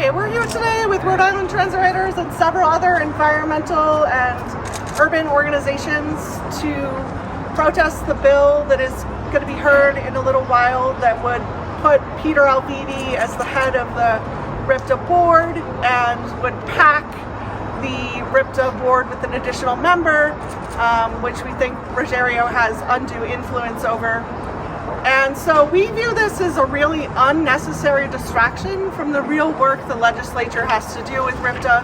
Hi, we're here today with Rhode Island Transit Riders and several other environmental and urban organizations to protest the bill that is going to be heard in a little while that would put Peter Alviti as the head of the Ripta board and would pack the Ripta board with an additional member, which we think Rosario has undue influence over. And so we view this as a really unnecessary distraction from the real work the legislature has to do with Ripta,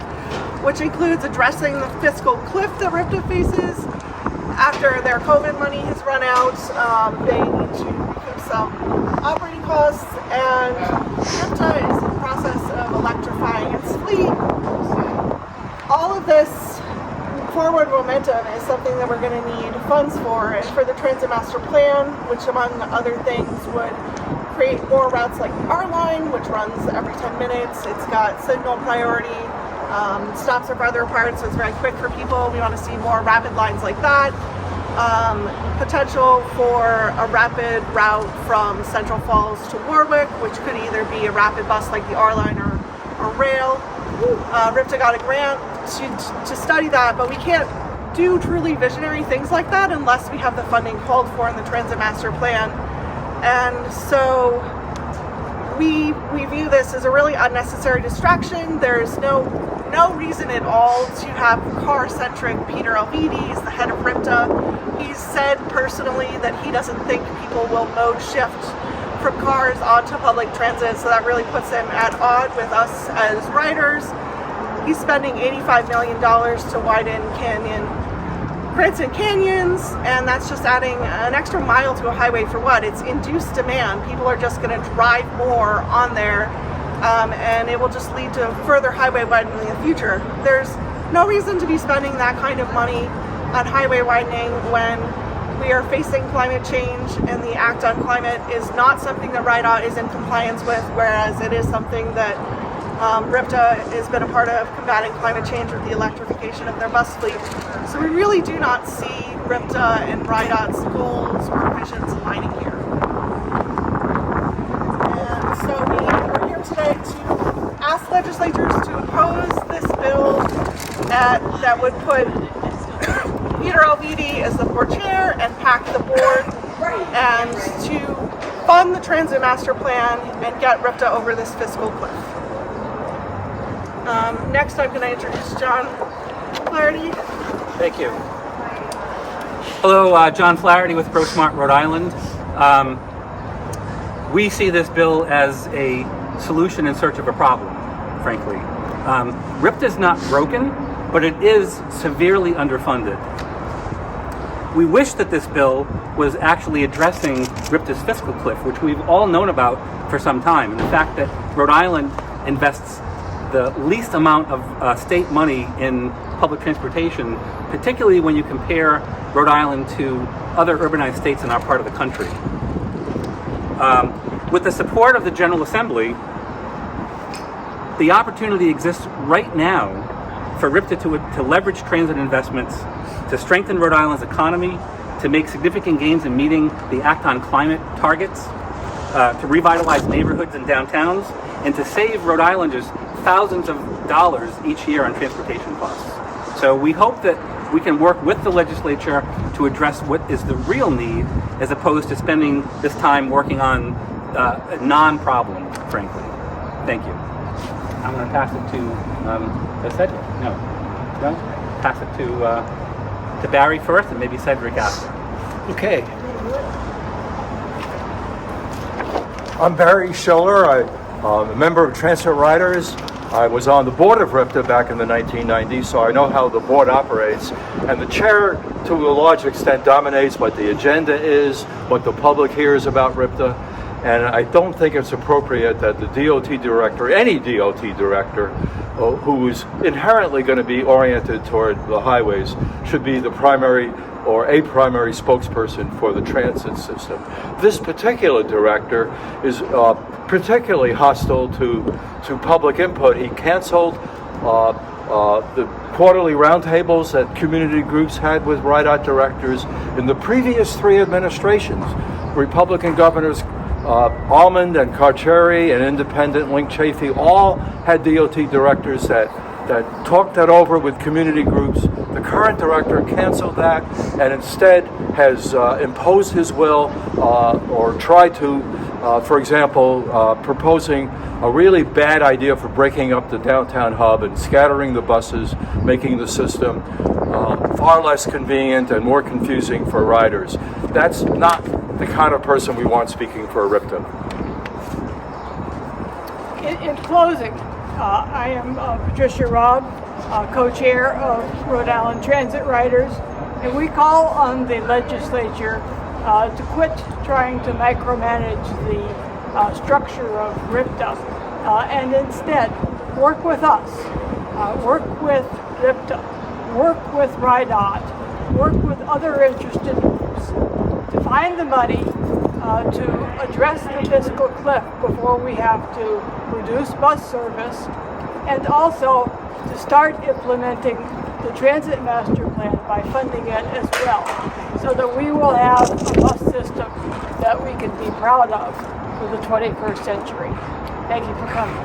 which includes addressing the fiscal cliff that Ripta faces. After their COVID money has run out, they need to recoup some operating costs, and Ripta is in the process of electrifying its fleet. All of this forward momentum is something that we're going to need funds for, and for the Transit Master Plan, which among other things would create more routes like our line, which runs every 10 minutes. It's got signal priority, stops are farther apart, so it's very quick for people. We want to see more rapid lines like that. Potential for a rapid route from Central Falls to Warwick, which could either be a rapid bus like the R line or rail. Ripta got a grant to study that, but we can't do truly visionary things like that unless we have the funding called for in the Transit Master Plan. And so we view this as a really unnecessary distraction. There's no reason at all to have car-centric Peter Alviti as the head of Ripta. He's said personally that he doesn't think people will mode shift from cars onto public transit, so that really puts him at odds with us as riders. He's spending $85 million to widen Cranston Canyons, and that's just adding an extra mile to a highway for what? It's induced demand. People are just going to drive more on there, and it will just lead to further highway widening in the future. There's no reason to be spending that kind of money on highway widening when we are facing climate change, and the Act on Climate is not something that RIDOT is in compliance with, whereas it is something that Ripta has been a part of combating climate change with the electrification of their bus fleet. So we really do not see Ripta and RIDOT's goals or visions aligning here. And so we are here today to ask legislators to oppose this bill that would put Peter Alviti as the board chair and pack the board, and to fund the Transit Master Plan and get Ripta over this fiscal cliff. Next, I'm going to introduce John Flaherty. Thank you. Hello, John Flaherty with Grow Smart Rhode Island. We see this bill as a solution in search of a problem, frankly. Ripta is not broken, but it is severely underfunded. We wish that this bill was actually addressing Ripta's fiscal cliff, which we've all known about for some time, and the fact that Rhode Island invests the least amount of state money in public transportation, particularly when you compare Rhode Island to other urbanized states in our part of the country. With the support of the General Assembly, the opportunity exists right now for Ripta to leverage transit investments to strengthen Rhode Island's economy, to make significant gains in meeting the Act on Climate targets, to revitalize neighborhoods and downtowns, and to save Rhode Islanders thousands of dollars each year on transportation costs. So we hope that we can work with the legislature to address what is the real need, as opposed to spending this time working on a non-problem, frankly. Thank you. I'm going to pass it to Cedric. No, pass it to Barry first, and maybe Cedric after. Okay. I'm Barry Schiller. I'm a member of Transit Riders. I was on the board of Ripta back in the 1990s, so I know how the board operates. And the chair, to a large extent, dominates what the agenda is, what the public hears about Ripta. And I don't think it's appropriate that the DOT director, any DOT director, who's inherently going to be oriented toward the highways, should be the primary or a primary spokesperson for the transit system. This particular director is particularly hostile to public input. He canceled the quarterly roundtables that community groups had with RIDOT directors in the previous three administrations. Republican governors Almond and Carcieri and Independent, Link Chafee, all had DOT directors that talked that over with community groups. The current director canceled that and instead has imposed his will or tried to, for example, proposing a really bad idea for breaking up the downtown hub and scattering the buses, making the system far less convenient and more confusing for riders. That's not the kind of person we want speaking for Ripta. In closing, I am Patricia Robb, co-chair of Rhode Island Transit Riders, and we call on the legislature to quit trying to micromanage the structure of Ripta and instead work with us, work with Ripta, work with RIDOT, work with other interested groups to find the money to address the fiscal cliff before we have to reduce bus service, and also to start implementing the transit master plan by funding it as well, so that we will have a bus system that we can be proud of for the 21st century. Thank you for coming.